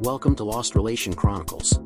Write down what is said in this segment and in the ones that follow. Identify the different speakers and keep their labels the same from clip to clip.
Speaker 1: Welcome to Lost Relation Chronicles.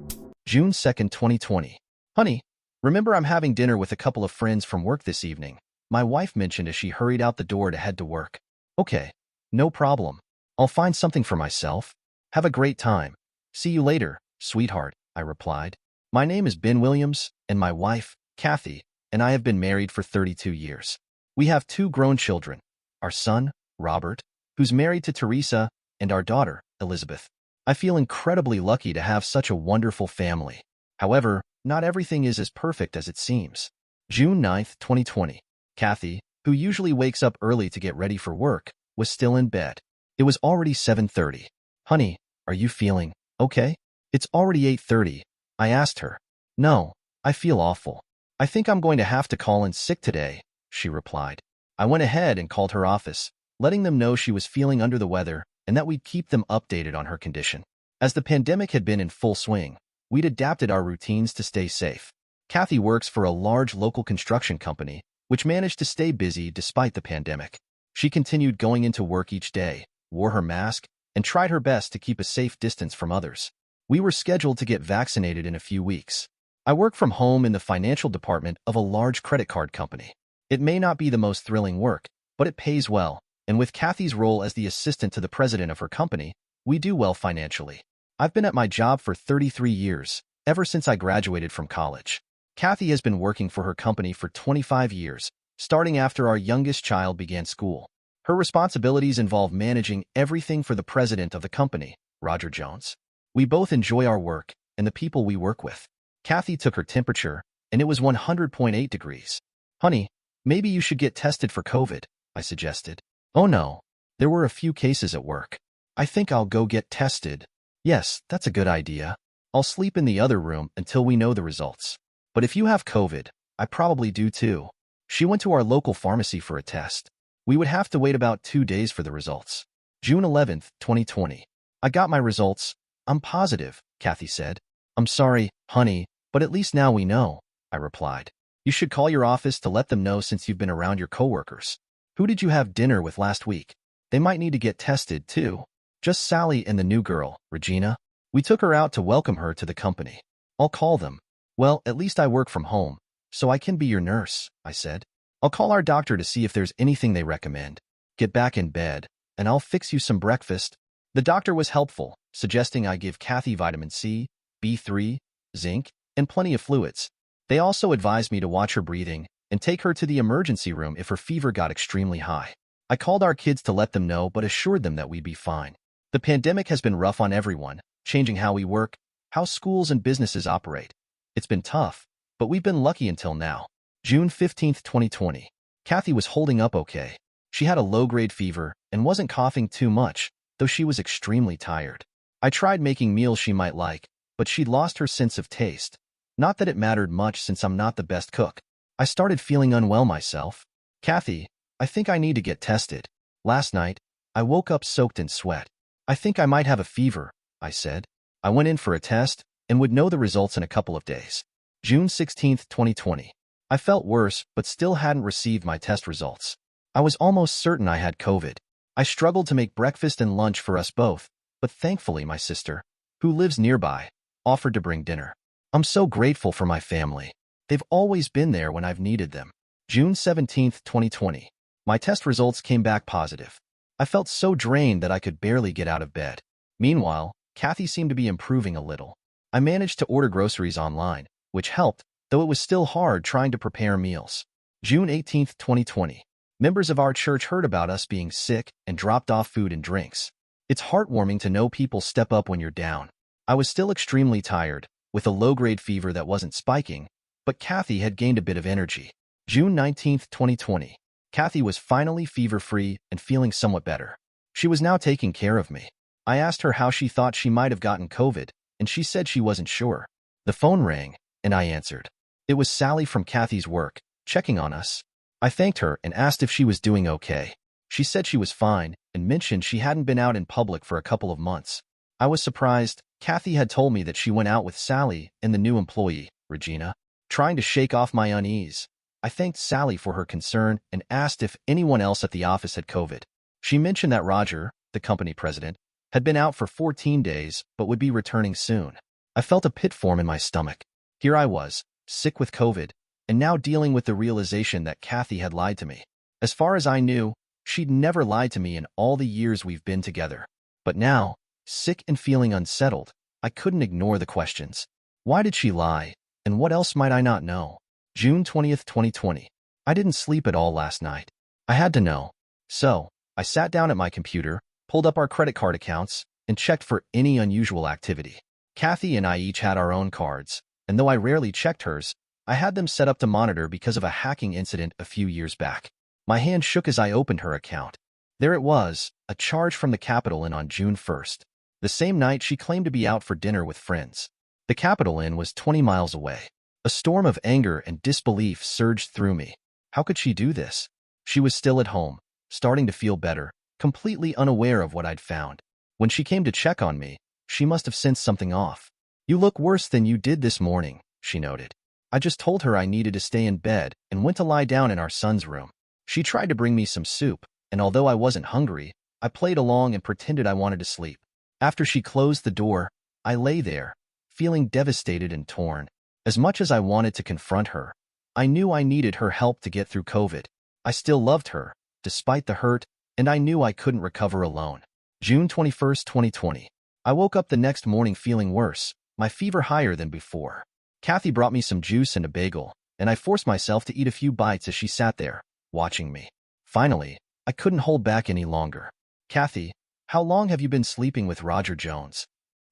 Speaker 2: June 2nd, 2020. Honey, remember I'm having dinner with a couple of friends from work this evening. My wife mentioned as she hurried out the door to head to work. Okay, no problem. I'll find something for myself. Have a great time. See you later, sweetheart, I replied. My name is Ben Williams, and my wife, Kathy, and I have been married for 32 years. We have two grown children, our son, Robert, who's married to Teresa, and our daughter, Elizabeth. I feel incredibly lucky to have such a wonderful family. However, not everything is as perfect as it seems. June 9th, 2020. Kathy, who usually wakes up early to get ready for work, was still in bed. It was already 7:30. Honey, are you feeling okay? It's already 8:30. I asked her. No, I feel awful. I think I'm going to have to call in sick today, she replied. I went ahead and called her office, letting them know she was feeling under the weather and that we'd keep them updated on her condition. As the pandemic had been in full swing, we'd adapted our routines to stay safe. Kathy works for a large local construction company, which managed to stay busy despite the pandemic. She continued going into work each day, wore her mask, and tried her best to keep a safe distance from others. We were scheduled to get vaccinated in a few weeks. I work from home in the financial department of a large credit card company. It may not be the most thrilling work, but it pays well, and with Kathy's role as the assistant to the president of her company, we do well financially. I've been at my job for 33 years, ever since I graduated from college. Kathy has been working for her company for 25 years, starting after our youngest child began school. Her responsibilities involve managing everything for the president of the company, Roger Jones. We both enjoy our work and the people we work with. Kathy took her temperature, and it was 100.8 degrees. Honey, maybe you should get tested for COVID, I suggested. Oh no, there were a few cases at work. I think I'll go get tested. Yes, that's a good idea. I'll sleep in the other room until we know the results. But if you have COVID, I probably do too. She went to our local pharmacy for a test. We would have to wait about 2 days for the results. June 11th, 2020. I got my results. I'm positive, Kathy said. I'm sorry, honey, but at least now we know, I replied. You should call your office to let them know since you've been around your coworkers. Who did you have dinner with last week? They might need to get tested, too. Just Sally and the new girl, Regina. We took her out to welcome her to the company. I'll call them. Well, at least I work from home, so I can be your nurse, I said. I'll call our doctor to see if there's anything they recommend. Get back in bed, and I'll fix you some breakfast. The doctor was helpful, suggesting I give Kathy vitamin C, B3, zinc, and plenty of fluids. They also advised me to watch her breathing and take her to the emergency room if her fever got extremely high. I called our kids to let them know but assured them that we'd be fine. The pandemic has been rough on everyone, changing how we work, how schools and businesses operate. It's been tough, but we've been lucky until now. June 15th, 2020. Kathy was holding up okay. She had a low-grade fever and wasn't coughing too much, though she was extremely tired. I tried making meals she might like, but she'd lost her sense of taste. Not that it mattered much since I'm not the best cook. I started feeling unwell myself. Kathy, I think I need to get tested. Last night, I woke up soaked in sweat. I think I might have a fever, I said. I went in for a test and would know the results in a couple of days. June 16th, 2020. I felt worse, but still hadn't received my test results. I was almost certain I had COVID. I struggled to make breakfast and lunch for us both, but thankfully my sister, who lives nearby, offered to bring dinner. I'm so grateful for my family. They've always been there when I've needed them. June 17th, 2020. My test results came back positive. I felt so drained that I could barely get out of bed. Meanwhile, Kathy seemed to be improving a little. I managed to order groceries online, which helped, though it was still hard trying to prepare meals. June 18th, 2020. Members of our church heard about us being sick and dropped off food and drinks. It's heartwarming to know people step up when you're down. I was still extremely tired, with a low-grade fever that wasn't spiking, but Kathy had gained a bit of energy. June 19th, 2020. Kathy was finally fever-free and feeling somewhat better. She was now taking care of me. I asked her how she thought she might have gotten COVID, and she said she wasn't sure. The phone rang, and I answered. It was Sally from Kathy's work, checking on us. I thanked her and asked if she was doing okay. She said she was fine and mentioned she hadn't been out in public for a couple of months. I was surprised. Kathy had told me that she went out with Sally and the new employee, Regina. Trying to shake off my unease, I thanked Sally for her concern and asked if anyone else at the office had COVID. She mentioned that Roger, the company president, Had been out for 14 days, but would be returning soon. I felt a pit form in my stomach. Here I was, sick with COVID, and now dealing with the realization that Kathy had lied to me. As far as I knew, she'd never lied to me in all the years we've been together. But now, sick and feeling unsettled, I couldn't ignore the questions. Why did she lie, and what else might I not know? June 20th, 2020. I didn't sleep at all last night. I had to know. So, I sat down at my computer, pulled up our credit card accounts, and checked for any unusual activity. Kathy and I each had our own cards, and though I rarely checked hers, I had them set up to monitor because of a hacking incident a few years back. My hand shook as I opened her account. There it was, a charge from the Capitol Inn on June 1st. The same night she claimed to be out for dinner with friends. The Capitol Inn was 20 miles away. A storm of anger and disbelief surged through me. How could she do this? She was still at home, starting to feel better, completely unaware of what I'd found. When she came to check on me, she must have sensed something off. "You look worse than you did this morning," she noted. I just told her I needed to stay in bed and went to lie down in our son's room. She tried to bring me some soup, and although I wasn't hungry, I played along and pretended I wanted to sleep. After she closed the door, I lay there, feeling devastated and torn. As much as I wanted to confront her, I knew I needed her help to get through COVID. I still loved her, despite the hurt, and I knew I couldn't recover alone. June 21st, 2020. I woke up the next morning feeling worse, my fever higher than before. Kathy brought me some juice and a bagel, and I forced myself to eat a few bites as she sat there, watching me. Finally, I couldn't hold back any longer. "Kathy, how long have you been sleeping with Roger Jones?"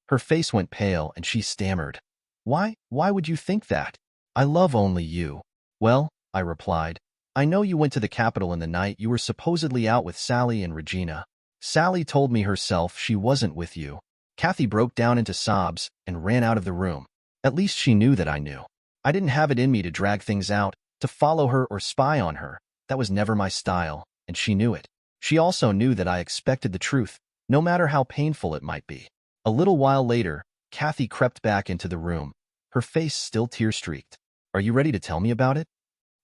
Speaker 2: Her face went pale and she stammered. Why would you think that? I love only you." "Well," I replied, "I know you went to the Capitol in the night you were supposedly out with Sally and Regina. Sally told me herself she wasn't with you." Kathy broke down into sobs and ran out of the room. At least she knew that I knew. I didn't have it in me to drag things out, to follow her or spy on her. That was never my style, and she knew it. She also knew that I expected the truth, no matter how painful it might be. A little while later, Kathy crept back into the room, her face still tear-streaked. "Are you ready to tell me about it?"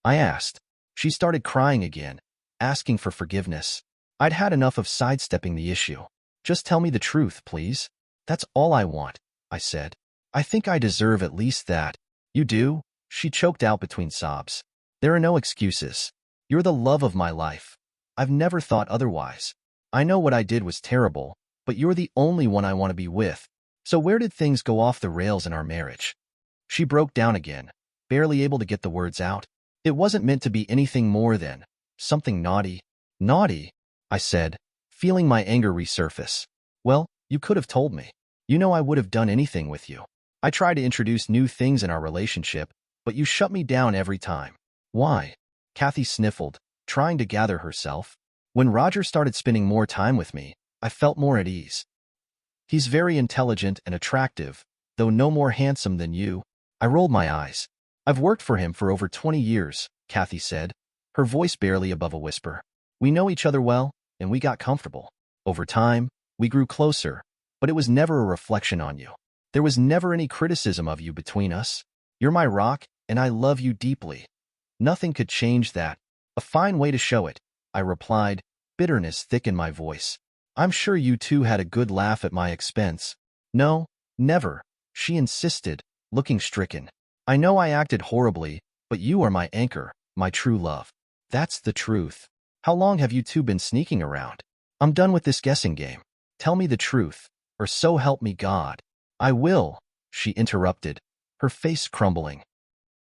Speaker 2: I asked. She started crying again, asking for forgiveness. I'd had enough of sidestepping the issue. "Just tell me the truth, please. That's all I want," I said. "I think I deserve at least that." "You do?" She choked out between sobs. "There are no excuses. You're the love of my life. I've never thought otherwise. I know what I did was terrible, but you're the only one I want to be with. So where did things go off the rails in our marriage?" She broke down again, barely able to get the words out. "It wasn't meant to be anything more than something naughty." "Naughty?" I said, feeling my anger resurface. "Well, you could have told me. You know I would have done anything with you. I tried to introduce new things in our relationship, but you shut me down every time." "Why?" Kathy sniffled, trying to gather herself. "When Roger started spending more time with me, I felt more at ease. He's very intelligent and attractive, though no more handsome than you." I rolled my eyes. "I've worked for him for over 20 years, Kathy said, her voice barely above a whisper. "We know each other well, and we got comfortable. Over time, we grew closer, but it was never a reflection on you. There was never any criticism of you between us. You're my rock, and I love you deeply. Nothing could change that." "A fine way to show it," I replied, bitterness thick in my voice. "I'm sure you two had a good laugh at my expense." "No, never," she insisted, looking stricken. "I know I acted horribly, but you are my anchor, my true love. That's the truth. How long have you two been sneaking around? I'm done with this guessing game. Tell me the truth, or so help me God." "I will," she interrupted, her face crumbling.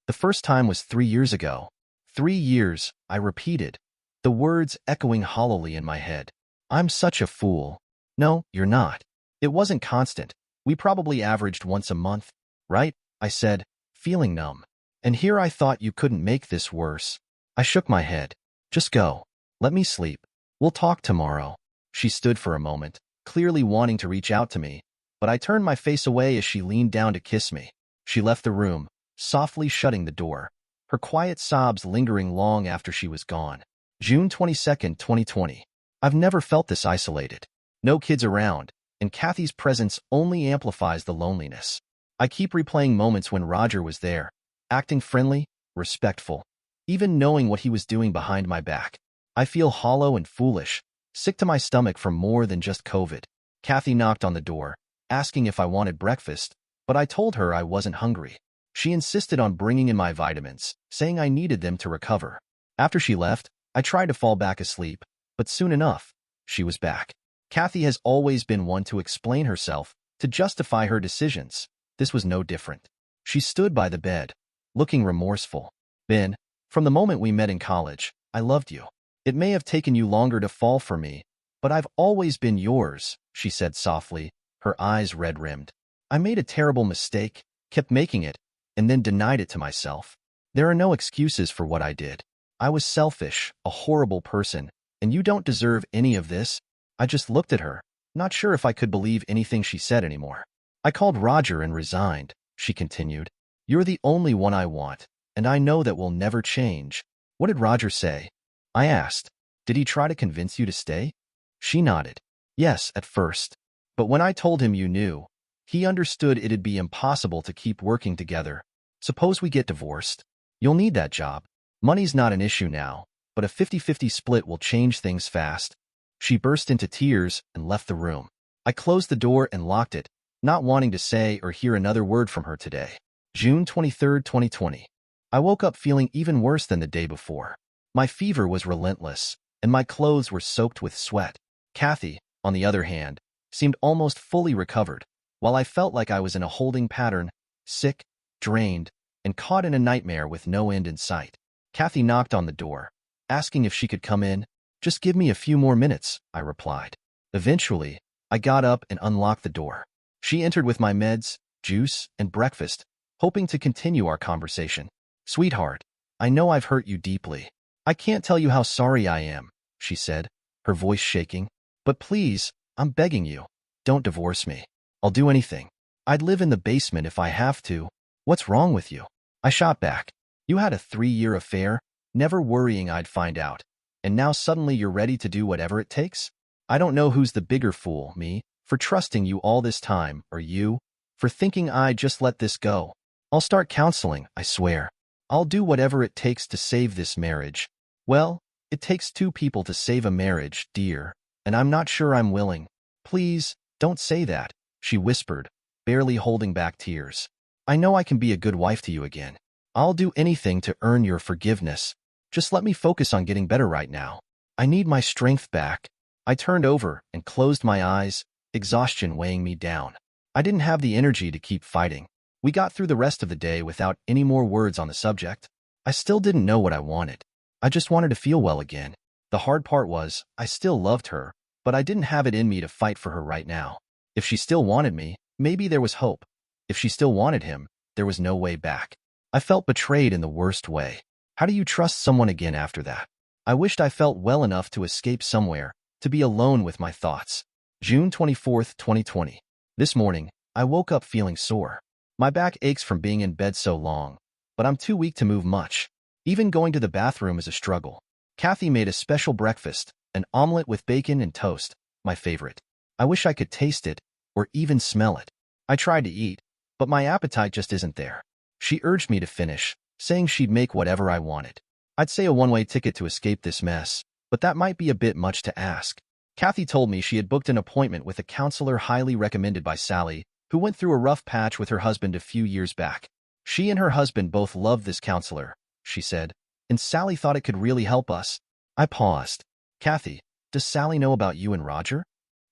Speaker 2: "The first time was 3 years ago." 3 years, I repeated, the words echoing hollowly in my head. "I'm such a fool." "No, you're not. It wasn't constant. We probably averaged once a month, right?" I said, feeling numb. "And here I thought you couldn't make this worse." I shook my head. "Just go. Let me sleep. We'll talk tomorrow." She stood for a moment, clearly wanting to reach out to me, but I turned my face away as she leaned down to kiss me. She left the room, softly shutting the door, her quiet sobs lingering long after she was gone. June 22nd, 2020. I've never felt this isolated. No kids around, and Kathy's presence only amplifies the loneliness. I keep replaying moments when Roger was there, acting friendly, respectful, even knowing what he was doing behind my back. I feel hollow and foolish, sick to my stomach from more than just COVID. Kathy knocked on the door, asking if I wanted breakfast, but I told her I wasn't hungry. She insisted on bringing in my vitamins, saying I needed them to recover. After she left, I tried to fall back asleep, but soon enough, she was back. Kathy has always been one to explain herself, to justify her decisions. This was no different. She stood by the bed, looking remorseful. Ben, from the moment we met in college, I loved you. It may have taken you longer to fall for me, but I've always been yours, she said softly, her eyes red-rimmed. I made a terrible mistake, kept making it, and then denied it to myself. There are no excuses for what I did. I was selfish, a horrible person, and you don't deserve any of this. I just looked at her, not sure if I could believe anything she said anymore. I called Roger and resigned, she continued. You're the only one I want, and I know that will never change. What did Roger say? I asked. Did he try to convince you to stay? She nodded. Yes, at first. But when I told him you knew, he understood it'd be impossible to keep working together. Suppose we get divorced. You'll need that job. Money's not an issue now, but a 50-50 split will change things fast. She burst into tears and left the room. I closed the door and locked it, not wanting to say or hear another word from her today. June 23, 2020. I woke up feeling even worse than the day before. My fever was relentless, and my clothes were soaked with sweat. Kathy, on the other hand, seemed almost fully recovered, while I felt like I was in a holding pattern, sick, drained, and caught in a nightmare with no end in sight. Kathy knocked on the door, asking if she could come in. Just give me a few more minutes, I replied. Eventually, I got up and unlocked the door. She entered with my meds, juice, and breakfast, hoping to continue our conversation. Sweetheart, I know I've hurt you deeply. I can't tell you how sorry I am, she said, her voice shaking. But please, I'm begging you, don't divorce me. I'll do anything. I'd live in the basement if I have to. What's wrong with you? I shot back. You had a 3-year affair, never worrying I'd find out. And now suddenly you're ready to do whatever it takes? I don't know who's the bigger fool, me, for trusting you all this time, or you, for thinking I'd just let this go. I'll start counseling, I swear. I'll do whatever it takes to save this marriage. Well, it takes 2 people to save a marriage, dear, and I'm not sure I'm willing. Please, don't say that, she whispered, barely holding back tears. I know I can be a good wife to you again. I'll do anything to earn your forgiveness. Just let me focus on getting better right now. I need my strength back. I turned over and closed my eyes, exhaustion weighing me down. I didn't have the energy to keep fighting. We got through the rest of the day without any more words on the subject. I still didn't know what I wanted. I just wanted to feel well again. The hard part was, I still loved her, but I didn't have it in me to fight for her right now. If she still wanted me, maybe there was hope. If she still wanted him, there was no way back. I felt betrayed in the worst way. How do you trust someone again after that? I wished I felt well enough to escape somewhere, to be alone with my thoughts. June 24, 2020. This morning, I woke up feeling sore. My back aches from being in bed so long, but I'm too weak to move much. Even going to the bathroom is a struggle. Kathy made a special breakfast, an omelet with bacon and toast, my favorite. I wish I could taste it, or even smell it. I tried to eat, but my appetite just isn't there. She urged me to finish, saying she'd make whatever I wanted. I'd say a one-way ticket to escape this mess, but that might be a bit much to ask. Kathy told me she had booked an appointment with a counselor highly recommended by Sally, who went through a rough patch with her husband a few years back. She and her husband both loved this counselor, she said, and Sally thought it could really help us. I paused. Kathy, does Sally know about you and Roger?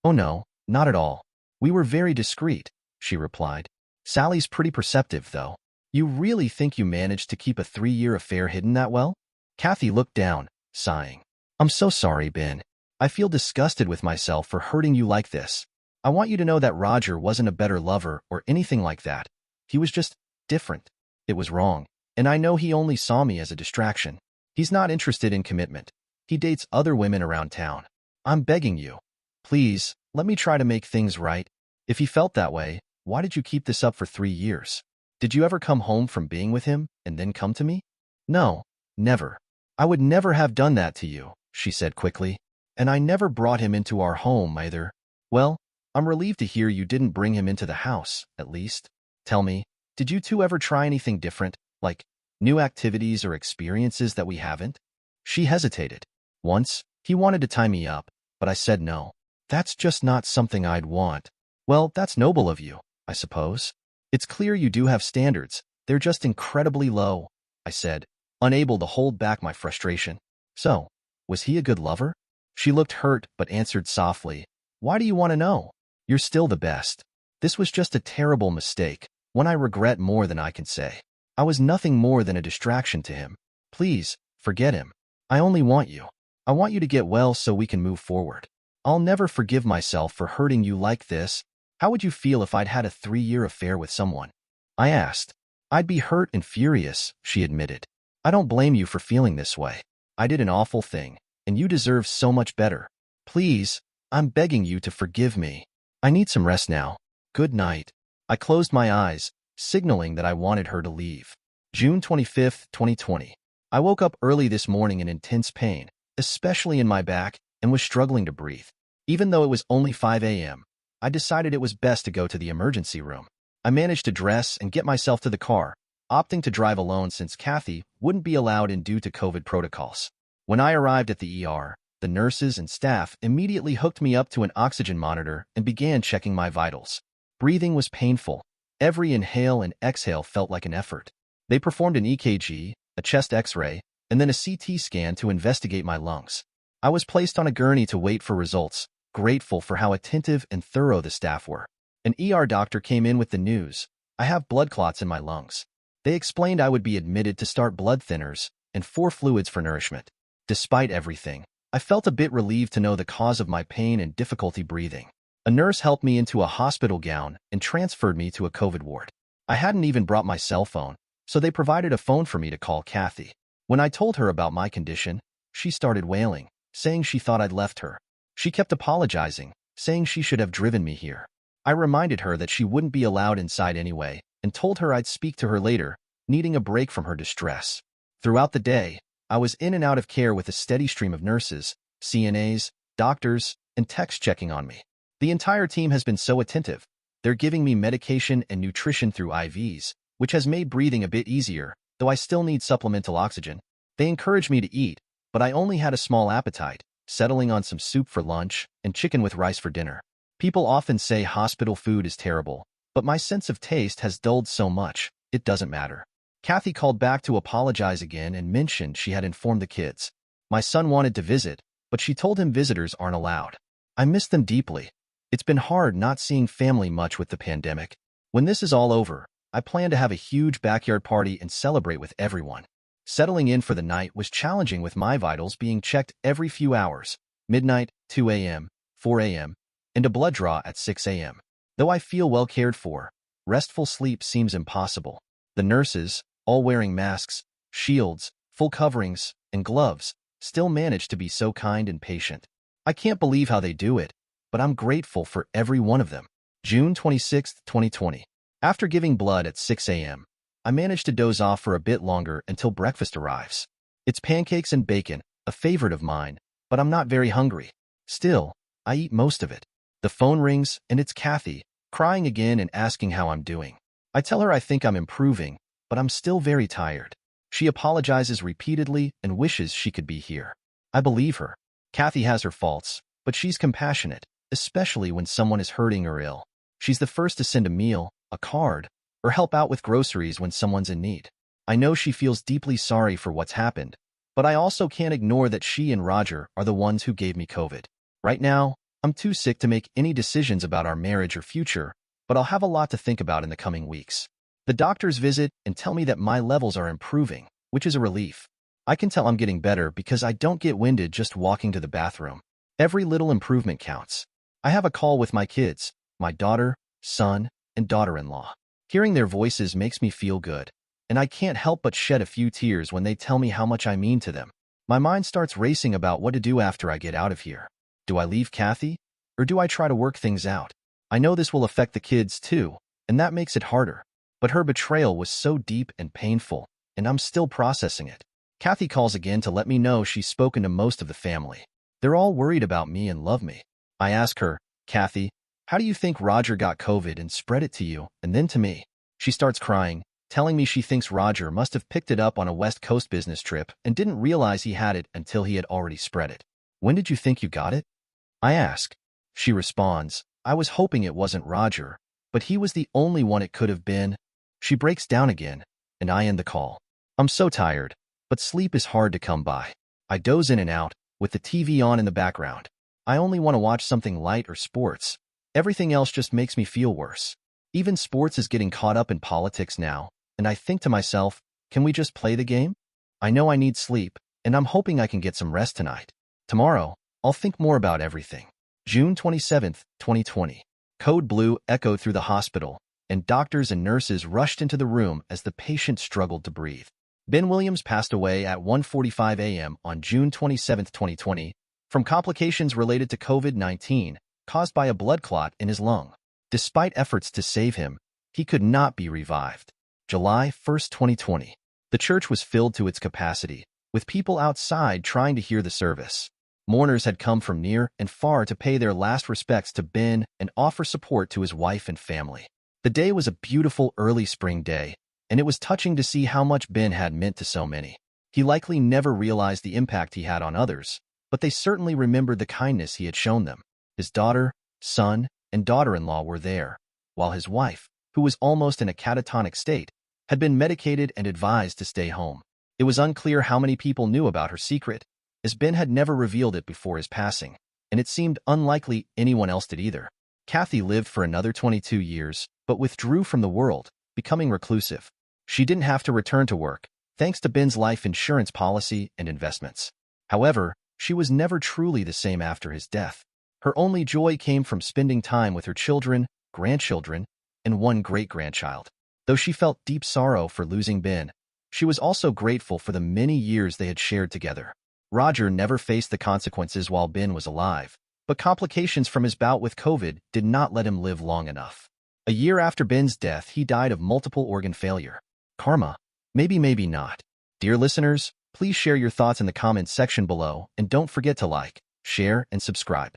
Speaker 2: Oh no, not at all. We were very discreet, she replied. Sally's pretty perceptive, though. You really think you managed to keep a 3-year affair hidden that well? Kathy looked down, sighing. I'm so sorry, Ben. I feel disgusted with myself for hurting you like this. I want you to know that Roger wasn't a better lover or anything like that. He was just different. It was wrong, and I know he only saw me as a distraction. He's not interested in commitment. He dates other women around town. I'm begging you. Please, let me try to make things right. If he felt that way, why did you keep this up for 3 years? Did you ever come home from being with him and then come to me? No, never. I would never have done that to you, she said quickly. And I never brought him into our home either. Well, I'm relieved to hear you didn't bring him into the house, at least. Tell me, did you two ever try anything different, like new activities or experiences that we haven't? She hesitated. Once, he wanted to tie me up, but I said no. That's just not something I'd want. Well, that's noble of you, I suppose. It's clear you do have standards. They're just incredibly low, I said, unable to hold back my frustration. So, was he a good lover? She looked hurt but answered softly, "Why do you want to know? You're still the best. This was just a terrible mistake, one I regret more than I can say. I was nothing more than a distraction to him. Please, forget him. I only want you. I want you to get well so we can move forward. I'll never forgive myself for hurting you like this. How would you feel if I'd had a 3-year affair with someone?" I asked. "I'd be hurt and furious," she admitted. "I don't blame you for feeling this way. I did an awful thing, and you deserve so much better. Please, I'm begging you to forgive me. I need some rest now. Good night." I closed my eyes, signaling that I wanted her to leave. June 25th, 2020. I woke up early this morning in intense pain, especially in my back, and was struggling to breathe. Even though it was only 5 a.m., I decided it was best to go to the emergency room. I managed to dress and get myself to the car, opting to drive alone since Kathy wouldn't be allowed in due to COVID protocols. When I arrived at the ER, the nurses and staff immediately hooked me up to an oxygen monitor and began checking my vitals. Breathing was painful. Every inhale and exhale felt like an effort. They performed an EKG, a chest X-ray, and then a CT scan to investigate my lungs. I was placed on a gurney to wait for results, grateful for how attentive and thorough the staff were. An ER doctor came in with the news: "I have blood clots in my lungs." They explained I would be admitted to start blood thinners and 4 fluids for nourishment. Despite everything, I felt a bit relieved to know the cause of my pain and difficulty breathing. A nurse helped me into a hospital gown and transferred me to a COVID ward. I hadn't even brought my cell phone, so they provided a phone for me to call Kathy. When I told her about my condition, she started wailing, saying she thought I'd left her. She kept apologizing, saying she should have driven me here. I reminded her that she wouldn't be allowed inside anyway, and told her I'd speak to her later, needing a break from her distress. Throughout the day, I was in and out of care with a steady stream of nurses, CNAs, doctors, and techs checking on me. The entire team has been so attentive. They're giving me medication and nutrition through IVs, which has made breathing a bit easier, though I still need supplemental oxygen. They encouraged me to eat, but I only had a small appetite, settling on some soup for lunch and chicken with rice for dinner. People often say hospital food is terrible, but my sense of taste has dulled so much, it doesn't matter. Kathy called back to apologize again and mentioned she had informed the kids. My son wanted to visit, but she told him visitors aren't allowed. I miss them deeply. It's been hard not seeing family much with the pandemic. When this is all over, I plan to have a huge backyard party and celebrate with everyone. Settling in for the night was challenging with my vitals being checked every few hours, midnight, 2 a.m., 4 a.m., and a blood draw at 6 a.m. Though I feel well cared for, restful sleep seems impossible. The nurses, all wearing masks, shields, full coverings, and gloves, still manage to be so kind and patient. I can't believe how they do it, but I'm grateful for every one of them. June 26, 2020. After giving blood at 6 a.m., I managed to doze off for a bit longer until breakfast arrives. It's pancakes and bacon, a favorite of mine, but I'm not very hungry. Still, I eat most of it. The phone rings, and it's Kathy, crying again and asking how I'm doing. I tell her I think I'm improving, but I'm still very tired. She apologizes repeatedly and wishes she could be here. I believe her. Kathy has her faults, but she's compassionate, especially when someone is hurting or ill. She's the first to send a meal, a card, or help out with groceries when someone's in need. I know she feels deeply sorry for what's happened, but I also can't ignore that she and Roger are the ones who gave me COVID. Right now, I'm too sick to make any decisions about our marriage or future, but I'll have a lot to think about in the coming weeks. The doctors visit and tell me that my levels are improving, which is a relief. I can tell I'm getting better because I don't get winded just walking to the bathroom. Every little improvement counts. I have a call with my kids, my daughter, son, and daughter-in-law. Hearing their voices makes me feel good, and I can't help but shed a few tears when they tell me how much I mean to them. My mind starts racing about what to do after I get out of here. Do I leave Kathy, or do I try to work things out? I know this will affect the kids too, and that makes it harder. But her betrayal was so deep and painful, and I'm still processing it. Kathy calls again to let me know she's spoken to most of the family. They're all worried about me and love me. I ask her, "Kathy, how do you think Roger got COVID and spread it to you and then to me?" She starts crying, telling me she thinks Roger must have picked it up on a West Coast business trip and didn't realize he had it until he had already spread it. "When did you think you got it?" I ask. She responds, I was hoping it wasn't Roger, but he was the only one it could have been. She breaks down again, and I end the call. I'm so tired, but sleep is hard to come by. I doze in and out, with the TV on in the background. I only want to watch something light or sports. Everything else just makes me feel worse. Even sports is getting caught up in politics now, and I think to myself, can we just play the game? I know I need sleep, and I'm hoping I can get some rest tonight. Tomorrow, I'll think more about everything. June 27th, 2020. Code Blue echoed through the hospital, and doctors and nurses rushed into the room as the patient struggled to breathe. Ben Williams passed away at 1:45 a.m. on June 27, 2020, from complications related to COVID-19 caused by a blood clot in his lung. Despite efforts to save him, he could not be revived. July 1st, 2020. The church was filled to its capacity, with people outside trying to hear the service. Mourners had come from near and far to pay their last respects to Ben and offer support to his wife and family. The day was a beautiful early spring day, and it was touching to see how much Ben had meant to so many. He likely never realized the impact he had on others, but they certainly remembered the kindness he had shown them. His daughter, son, and daughter-in-law were there, while his wife, who was almost in a catatonic state, had been medicated and advised to stay home. It was unclear how many people knew about her secret, as Ben had never revealed it before his passing, and it seemed unlikely anyone else did either. Kathy lived for another 22 years, but withdrew from the world, becoming reclusive. She didn't have to return to work, thanks to Ben's life insurance policy and investments. However, she was never truly the same after his death. Her only joy came from spending time with her children, grandchildren, and one great-grandchild. Though she felt deep sorrow for losing Ben, she was also grateful for the many years they had shared together. Roger never faced the consequences while Ben was alive, but complications from his bout with COVID did not let him live long enough. A year after Ben's death, he died of multiple organ failure. Karma? Maybe, maybe not. Dear listeners, please share your thoughts in the comments section below, and don't forget to like, share, and subscribe.